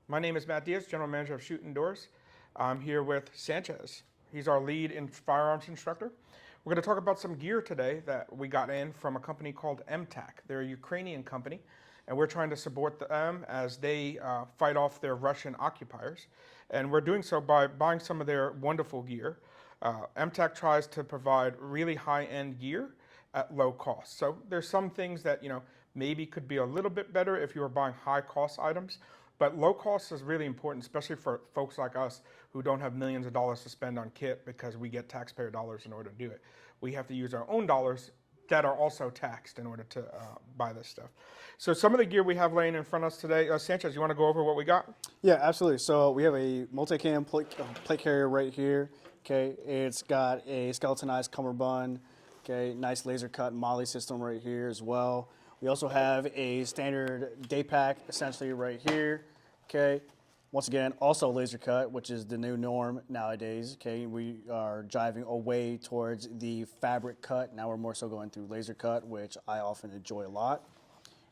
My name is Matt Diaz, General Manager of Shooting Doors. I'm here with Sanchez. He's our lead firearms instructor. We're going to talk about some gear today that we got in from a company called M-Tac. They're a Ukrainian company, and we're trying to support them as they fight off their Russian occupiers. And we're doing so by buying some of their wonderful gear. M-Tac tries to provide really high-end gear at low cost. So there's some things that maybe could be a little bit better if you were buying high-cost items. But low cost is really important, especially for folks like us who don't have millions of dollars to spend on kit because we get taxpayer dollars in order to do it. We have to use our own dollars that are also taxed in order to buy this stuff. So some of the gear we have laying in front of us today, Sanchez, you want to go over what we got? Yeah, absolutely. So we have a multi-cam plate carrier right here. Okay, it's got a skeletonized cummerbund. Okay, nice laser cut MOLLE system right here as well. We also have a standard day pack essentially right here. Okay, once again, also laser cut, which is the new norm nowadays. Okay, we are driving away towards the fabric cut. Now we're more so going through laser cut, which I often enjoy a lot.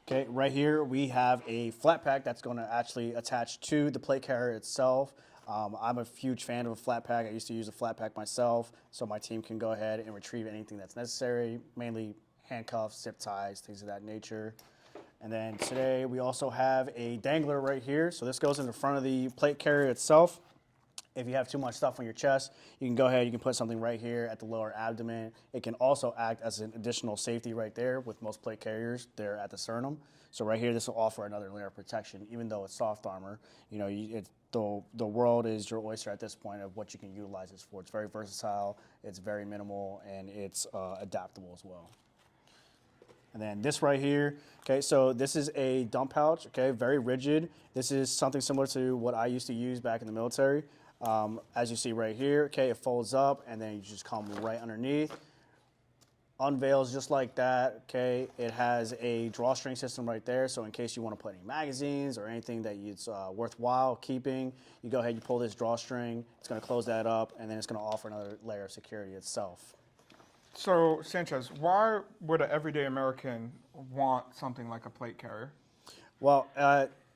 Okay, right here we have a flat pack that's going to actually attach to the plate carrier itself. I'm a huge fan of a flat pack. I used to use a flat pack myself, so my team can go ahead and retrieve anything that's necessary, mainly handcuffs, zip ties, things of that nature. And then today we also have a dangler right here. So this goes in the front of the plate carrier itself. If you have too much stuff on your chest, you can go ahead, you can put something right here at the lower abdomen. It can also act as an additional safety right there with most plate carriers. They're at the sternum. So right here, this will offer another layer of protection, even though it's soft armor. The world is your oyster at this point of what you can utilize this for. It's very versatile, it's very minimal, and it's adaptable as well. And then this right here, okay, so this is a dump pouch, okay, very rigid. This is something similar to what I used to use back in the military. As you see right here, okay, it folds up and then you just come right underneath. Unveils just like that, okay. It has a drawstring system right there, so in case you want to put any magazines or anything that it's worthwhile keeping, you go ahead, you pull this drawstring, it's going to close that up, and then it's going to offer another layer of security itself. So, Sanchez, why would an everyday American want something like a plate carrier? Well,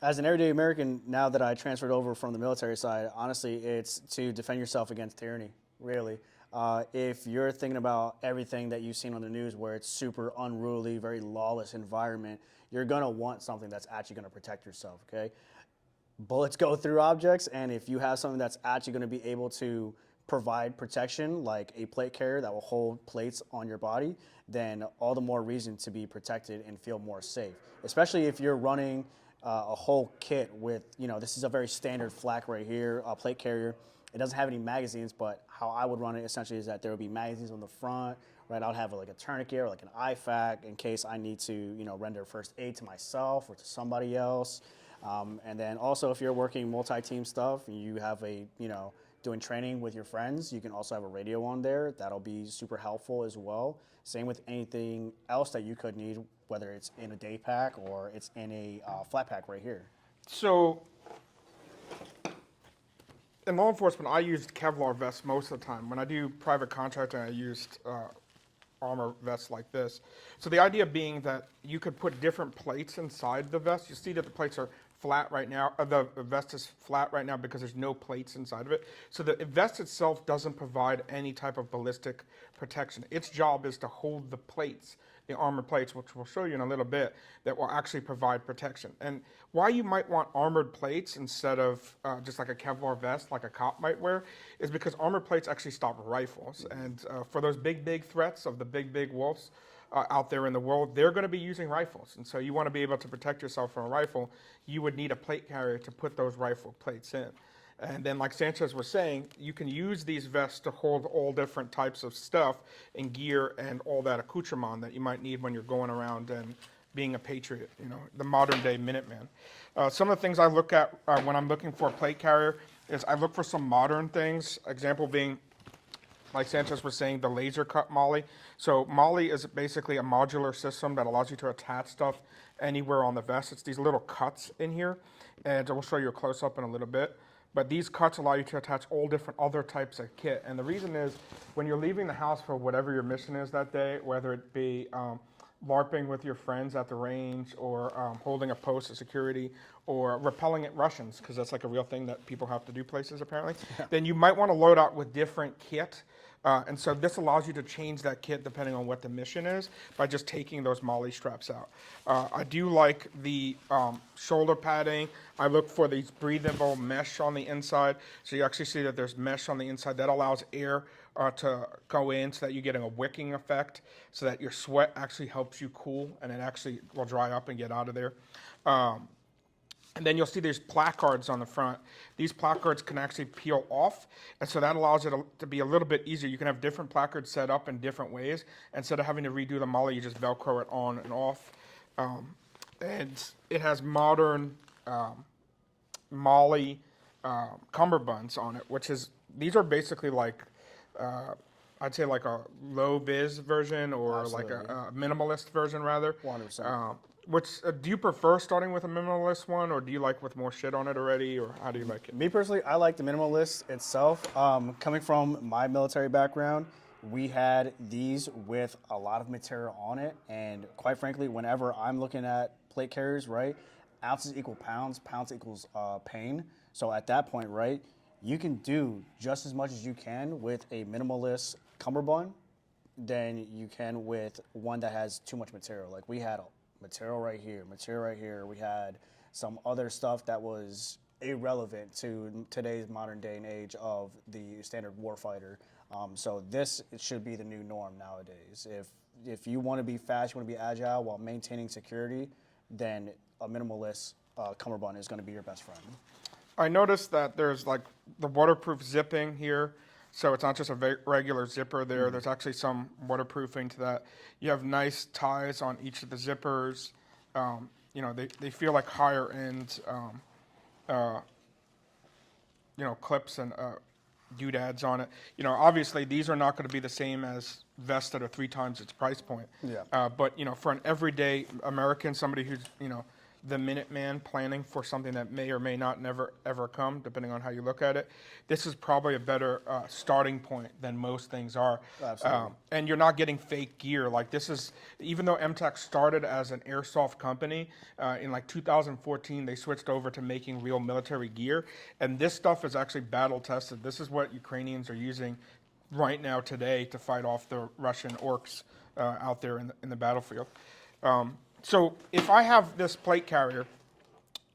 as an everyday American, now that I transferred over from the military side, honestly, it's to defend yourself against tyranny, really. If you're thinking about everything that you've seen on the news where it's super unruly, very lawless environment, you're going to want something that's actually going to protect yourself, okay? Bullets go through objects, and if you have something that's actually going to be able to provide protection, like a plate carrier that will hold plates on your body, then all the more reason to be protected and feel more safe. Especially if you're running a whole kit with, this is a very standard flak right here, a plate carrier. It doesn't have any magazines, but how I would run it essentially is that there would be magazines on the front, right? I would have like a tourniquet or like an IFAK in case I need to, render first aid to myself or to somebody else. And then also if you're working multi-team stuff, you have doing training with your friends, you can also have a radio on there. That'll be super helpful as well. Same with anything else that you could need, whether it's in a day pack or it's in a flat pack right here. So, in law enforcement, I used Kevlar vests most of the time. When I do private contracting, I used armor vests like this. So the idea being that you could put different plates inside the vest. You see that the plates are flat right now. The vest is flat right now because there's no plates inside of it. So the vest itself doesn't provide any type of ballistic protection. Its job is to hold the plates, the armor plates, which we'll show you in a little bit, that will actually provide protection. And why you might want armored plates instead of just like a Kevlar vest like a cop might wear is because armored plates actually stop rifles. And for those big threats of the big wolves, out there in the world, they're going to be using rifles. And so you want to be able to protect yourself from a rifle, you would need a plate carrier to put those rifle plates in. And then like Sanchez was saying, you can use these vests to hold all different types of stuff and gear and all that accoutrement that you might need when you're going around and being a patriot, the modern day Minuteman. Some of the things I look at when I'm looking for a plate carrier is I look for some modern things, example being like Sanchez was saying, the laser cut MOLLE. So MOLLE is basically a modular system that allows you to attach stuff anywhere on the vest. It's these little cuts in here, and we'll show you a close-up in a little bit. But these cuts allow you to attach all different other types of kit. And the reason is when you're leaving the house for whatever your mission is that day, whether it be LARPing with your friends at the range, or holding a post of security, or repelling at Russians, because that's like a real thing that people have to do places apparently, then you might want to load out with different kit. And so this allows you to change that kit depending on what the mission is by just taking those MOLLE straps out. I do like the shoulder padding. I look for these breathable mesh on the inside. So you actually see that there's mesh on the inside that allows air to go in so that you get a wicking effect, so that your sweat actually helps you cool and it actually will dry up and get out of there. And then you'll see there's placards on the front. These placards can actually peel off, and so that allows it to be a little bit easier. You can have different placards set up in different ways. Instead of having to redo the MOLLE, you just Velcro it on and off. And it has modern MOLLE cummerbunds on it, which is, these are basically like, I'd say like a low vis version, or Absolutely. like a minimalist version rather. 100%. Which do you prefer starting with a minimalist one, or do you like with more shit on it already, or how do you like it? Me personally, I like the minimalist itself. Coming from my military background, we had these with a lot of material on it, and quite frankly, whenever I'm looking at plate carriers, right, ounces equal pounds, pounds equals pain. So at that point, right, you can do just as much as you can with a minimalist cummerbund than you can with one that has too much material. Like we had material right here, material right here. We had some other stuff that was irrelevant to today's modern day and age of the standard warfighter. So this should be the new norm nowadays. If you want to be fast, you want to be agile while maintaining security, then a minimalist cummerbund is going to be your best friend. I noticed that there's like the waterproof zipping here. So it's not just a regular zipper there. There's actually some waterproofing to that. You have nice ties on each of the zippers. You know, they feel like higher end, you know, clips and doodads on it. You know, obviously these are not going to be the same as vests that are 3 times its price point. Yeah. But, you know, for an everyday American, somebody who's, you know, the Minuteman planning for something that may or may not never ever come, depending on how you look at it, this is probably a better starting point than most things are. Absolutely. And you're not getting fake gear. Like this is, even though M-Tac started as an airsoft company, in like 2014, they switched over to making real military gear. And this stuff is actually battle tested. This is what Ukrainians are using right now today to fight off the Russian orcs out there in the battlefield. So if I have this plate carrier,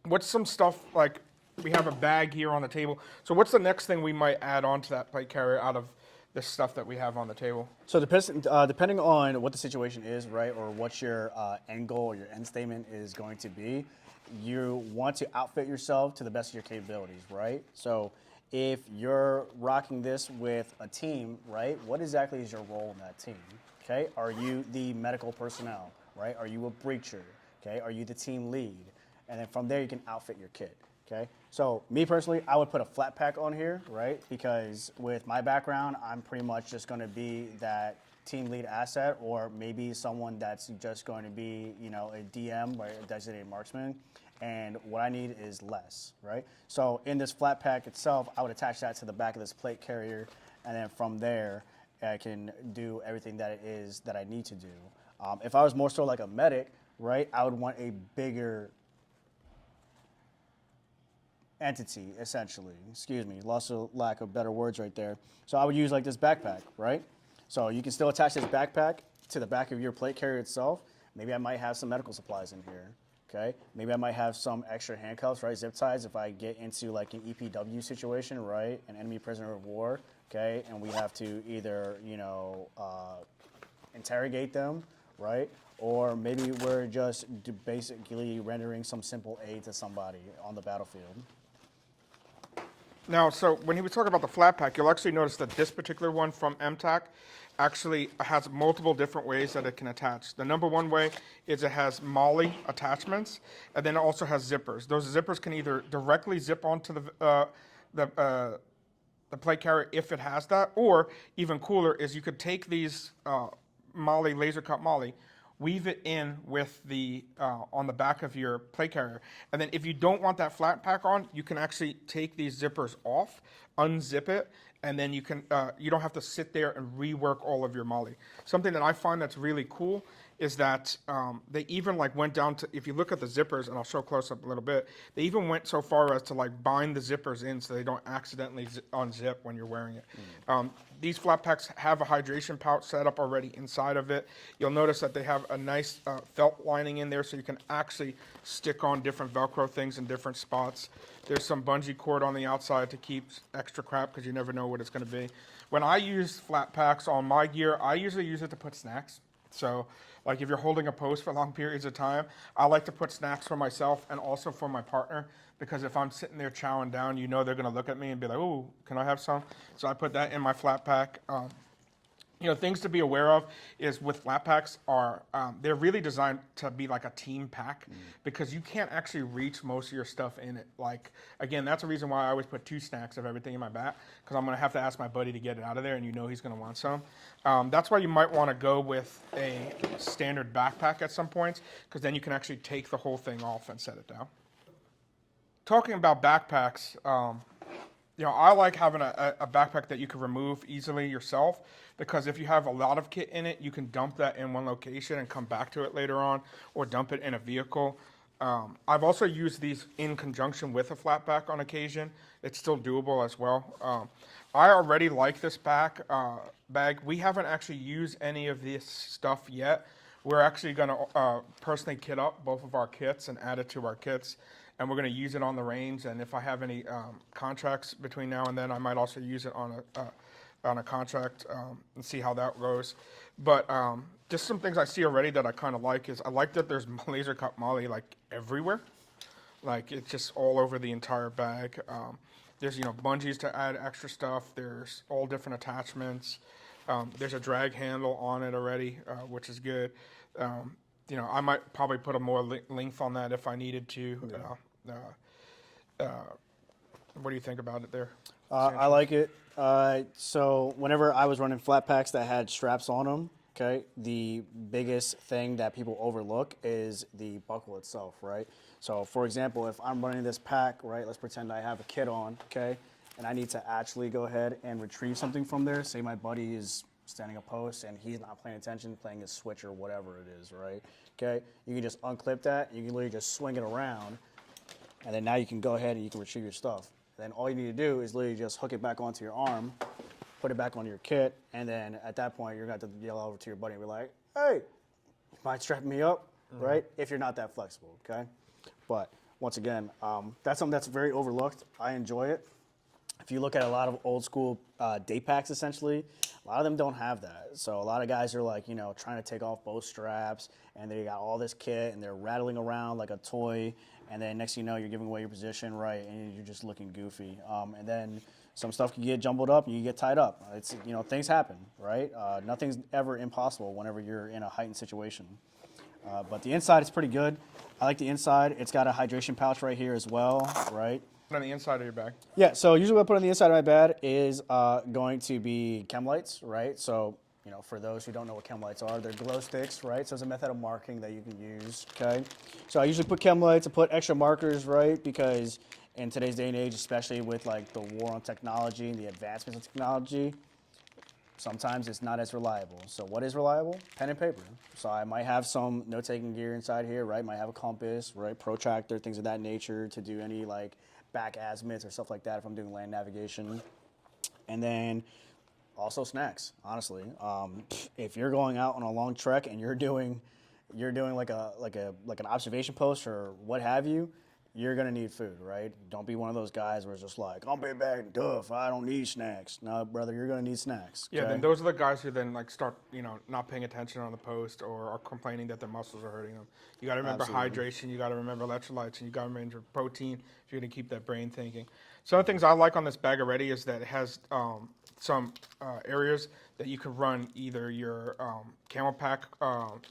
what's some stuff, like we have a bag here on the table. So what's the next thing we might add on to that plate carrier out of this stuff that we have on the table? So depending on what the situation is, right, or what your end goal or your end statement is going to be, you want to outfit yourself to the best of your capabilities, right? So if you're rocking this with a team, right, what exactly is your role in that team? Okay, are you the medical personnel? Right? Are you a breacher? Okay? Are you the team lead? And then from there, you can outfit your kit. Okay? So me personally, I would put a flat pack on here, right? Because with my background, I'm pretty much just going to be that team lead asset, or maybe someone that's just going to be, you know, a DM, right, a designated marksman. And what I need is less, right? So in this flat pack itself, I would attach that to the back of this plate carrier, and then from there, I can do everything that it is that I need to do. If I was more so like a medic, right, I would want a bigger entity, essentially. Excuse me, lost a lack of better words right there. So I would use like this backpack, right? So you can still attach this backpack to the back of your plate carrier itself. Maybe I might have some medical supplies in here, okay? Maybe I might have some extra handcuffs, right, zip ties if I get into like an EPW situation, right, an enemy prisoner of war, okay? And we have to either, you know, interrogate them, right? Or maybe we're just basically rendering some simple aid to somebody on the battlefield. Now, so when he was talking about the flat pack, you'll actually notice that this particular one from M-Tac actually has multiple different ways that it can attach. The number one way is it has MOLLE attachments, and then it also has zippers. Those zippers can either directly zip onto the plate carrier if it has that, or even cooler is you could take these MOLLE, laser cut MOLLE, weave it in with the on the back of your plate carrier, and then if you don't want that flat pack on, you can actually take these zippers off, unzip it, and then you can you don't have to sit there and rework all of your MOLLE. Something that I find that's really cool is that they even like went down to, if you look at the zippers, and I'll show close up a little bit, they even went so far as to like bind the zippers in so they don't accidentally unzip when you're wearing it. These flat packs have a hydration pouch set up already inside of it. You'll notice that they have a nice felt lining in there so you can actually stick on different Velcro things in different spots. There's some bungee cord on the outside to keep extra crap because you never know what it's going to be. When I use flat packs on my gear, I usually use it to put snacks. So like if you're holding a post for long periods of time, I like to put snacks for myself and also for my partner, because if I'm sitting there chowing down, you know they're going to look at me and be like, "Oh, can I have some?" So I put that in my flat pack. You know, things to be aware of is with flat packs are, they're really designed to be like a team pack because you can't actually reach most of your stuff in it. Like, again, that's the reason why I always put 2 snacks of everything in my back, because I'm going to have to ask my buddy to get it out of there, and you know he's going to want some. That's why you might want to go with a standard backpack at some points, because then you can actually take the whole thing off and set it down. Talking about backpacks, you know, I like having a backpack that you can remove easily yourself, because if you have a lot of kit in it, you can dump that in one location and come back to it later on, or dump it in a vehicle. I've also used these in conjunction with a flat pack on occasion. It's still doable as well. I already like this bag. We haven't actually used any of this stuff yet. We're actually going to personally kit up both of our kits and add it to our kits. And we're going to use it on the range. And if I have any contracts between now and then, I might also use it on a contract and see how that goes. But just some things I see already that I kind of like is I like that there's laser cut MOLLE like everywhere. Like it's just all over the entire bag. There's, you know, bungees to add extra stuff. There's all different attachments. There's a drag handle on it already, which is good. You know, I might probably put a more length on that if I needed to. What do you think about it there? I like it. So whenever I was running flat packs that had straps on them, okay, the biggest thing that people overlook is the buckle itself, right? So for example, if I'm running this pack, right, let's pretend I have a kit on, okay, and I need to actually go ahead and retrieve something from there. Say my buddy is standing a post and he's not paying attention, playing his switch or whatever it is, right? Okay, you can just unclip that, you can literally just swing it around, and then now you can go ahead and you can retrieve your stuff. Then all you need to do is literally just hook it back onto your arm, put it back on your kit, and then at that point you're going to have to yell over to your buddy and be like, "Hey, you mind strapping me up?" Right? If you're not that flexible, okay? But once again, that's something that's very overlooked. I enjoy it. If you look at a lot of old school day packs, essentially, a lot of them don't have that. So a lot of guys are like, you know, trying to take off both straps, and they got all this kit, and they're rattling around like a toy, and then next thing you know, you're giving away your position, right, and you're just looking goofy. And then some stuff can get jumbled up, and you get tied up. It's, you know, things happen, right? Nothing's ever impossible whenever you're in a heightened situation. But the inside is pretty good. I like the inside. It's got a hydration pouch right here as well, right? On the inside of your bag. Yeah, so usually what I put on the inside of my bag is going to be chem lights, right? So, you know, for those who don't know what chem lights are, they're glow sticks, right? So it's a method of marking that you can use, okay? So I usually put chem lights, I put extra markers, right? Because in today's day and age, especially with like the war on technology and the advancements of technology, sometimes it's not as reliable. So what is reliable? Pen and paper. So I might have some note-taking gear inside here, right? Might have a compass, right? Protractor, things of that nature to do any like back azimuths or stuff like that if I'm doing land navigation. And then also snacks, honestly. If you're going out on a long trek and you're doing like an observation post or what have you, you're gonna need food, right? Don't be one of those guys where it's just like, I'm big bag and duff, I don't need snacks. No, brother, you're gonna need snacks. Yeah, okay? then those are the guys who then like start, you know, not paying attention on the post or are complaining that their muscles are hurting them. You got to remember hydration, you got to remember electrolytes, and you got to remember protein if you're going to keep that brain thinking. Some of the things I like on this bag already is that it has some areas that you can run either your camel pack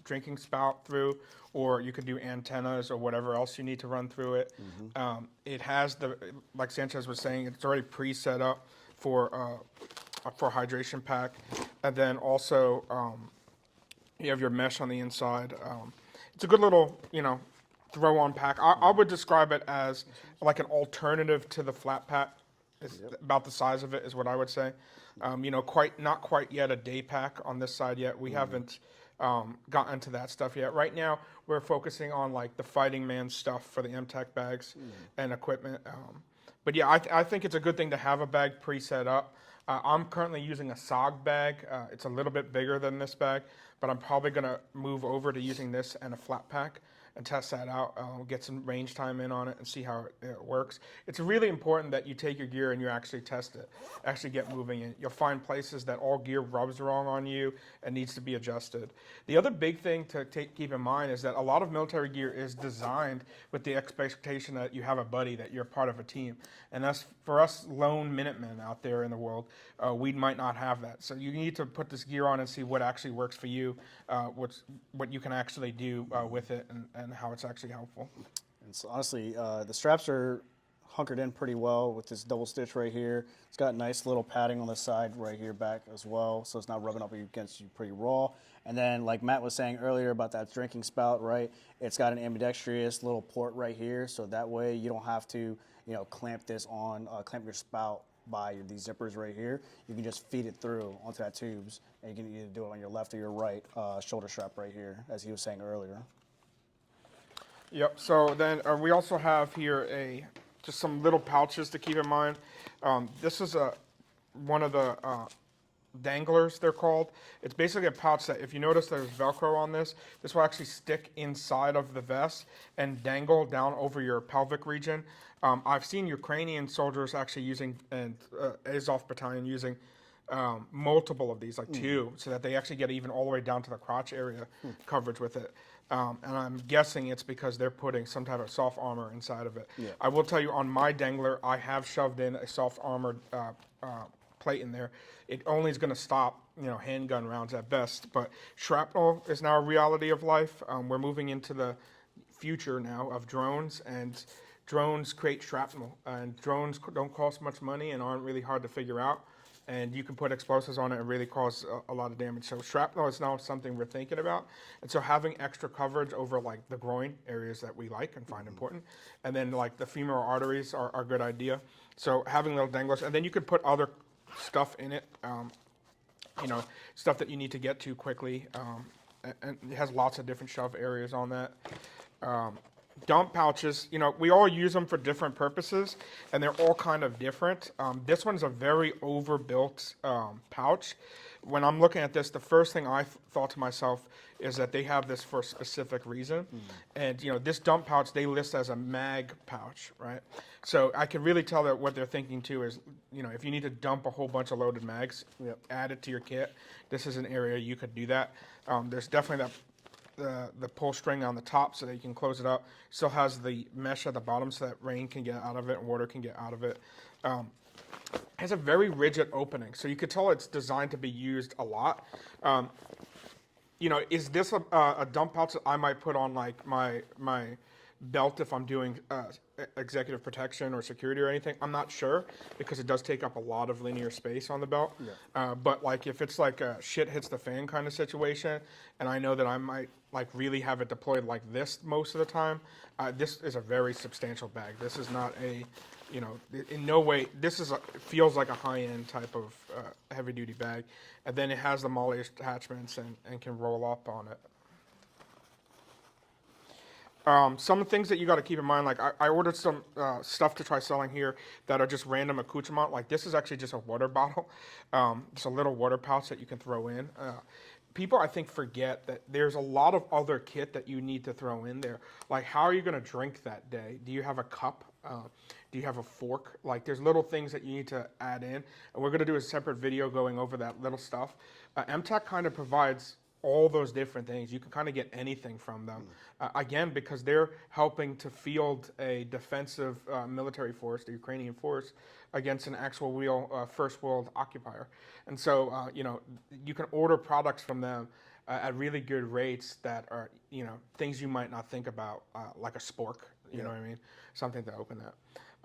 drinking spout through, or you could do antennas or whatever else you need to run through it. It has like Sanchez was saying, it's already pre-set up for hydration pack, and then also you have your mesh on the inside. It's a good little, you know, throw-on pack. I would describe it as like an alternative to the flat pack It's about the size of it is what I would say. You know, not quite yet a day pack on this side yet. We haven't gotten to that stuff yet. Right now, we're focusing on like the fighting man stuff for the M-Tac bags and equipment. But yeah, I think it's a good thing to have a bag pre-set up. I'm currently using a SOG bag. It's a little bit bigger than this bag, but I'm probably going to move over to using this and a flat pack and test that out, get some range time in on it and see how it works. It's really important that you take your gear and you actually test it, actually get moving in. You'll find places that all gear rubs wrong on you and needs to be adjusted. The other big thing to keep in mind is that a lot of military gear is designed with the expectation that you have a buddy, that you're part of a team. And that's, for us lone Minutemen out there in the world, we might not have that. So you need to put this gear on and see what actually works for you, what you can actually do with it, and how it's actually helpful. And so honestly, the straps are hunkered in pretty well with this double stitch right here. It's got nice little padding on the side right here back as well, so it's not rubbing up against you pretty raw. And then like Matt was saying earlier about that drinking spout, right? It's got an ambidextrous little port right here, so that way you don't have to, you know, clamp this on, clamp your spout by these zippers right here. You can just feed it through onto that tubes, and you can either do it on your left or your right shoulder strap right here, as he was saying earlier. Yep. So then we also have here just some little pouches to keep in mind. This is one of the danglers, they're called. It's basically a pouch that, if you notice there's Velcro on this will actually stick inside of the vest and dangle down over your pelvic region. I've seen Ukrainian soldiers actually using, and Azov battalion using multiple of these, like two, so that they actually get even all the way down to the crotch area coverage with it. And I'm guessing it's because they're putting some type of soft armor inside of it. Yeah. I will tell you, on my Dangler, I have shoved in a soft armored plate in there. It only is going to stop, you know, handgun rounds at best. But shrapnel is now a reality of life. We're moving into the future now of drones, and drones create shrapnel. And drones don't cost much money and aren't really hard to figure out. And you can put explosives on it and really cause a lot of damage. So shrapnel is now something we're thinking about. And so having extra coverage over like the groin areas that we like and find important, and then like the femoral arteries are a good idea. So having little danglers, and then you could put other stuff in it, you know, stuff that you need to get to quickly. And it has lots of different shove areas on that. Dump pouches, you know, we all use them for different purposes, and they're all kind of different. This one's a very overbuilt pouch. When I'm looking at this, the first thing I thought to myself is that they have this for a specific reason. And, you know, this dump pouch, they list as a mag pouch, right? So I can really tell that what they're thinking too is, you know, if you need to dump a whole bunch of loaded mags, add it to your kit, this is an area you could do that. There's definitely the pull string on the top so that you can close it up. Still has the mesh at the bottom so that rain can get out of it and water can get out of it. Has a very rigid opening, so you could tell it's designed to be used a lot. You know, is this a dump pouch that I might put on like my belt if I'm doing executive protection or security or anything? I'm not sure, because it does take up a lot of linear space on the belt. But like if it's like a shit hits the fan kind of situation, and I know that I might like really have it deployed like this most of the time, this is a very substantial bag. This is not a, you know, in no way, this is feels like a high-end type of heavy-duty bag. And then it has the MOLLE attachments and can roll up on it. Some things that you got to keep in mind, like I ordered some stuff to try selling here that are just random accoutrement. Like this is actually just a water bottle. It's a little water pouch that you can throw in. People, I think, forget that there's a lot of other kit that you need to throw in there. Like, how are you going to drink that day? Do you have a cup? Do you have a fork? Like, there's little things that you need to add in. And we're going to do a separate video going over that little stuff. M-Tac kind of provides all those different things. You can kind of get anything from them. Again, because they're helping to field a defensive military force, the Ukrainian force, against an actual real first world occupier. And so, you know, you can order products from them at really good rates that are, you know, things you might not think about, like a spork, you know what I mean? Something to open that.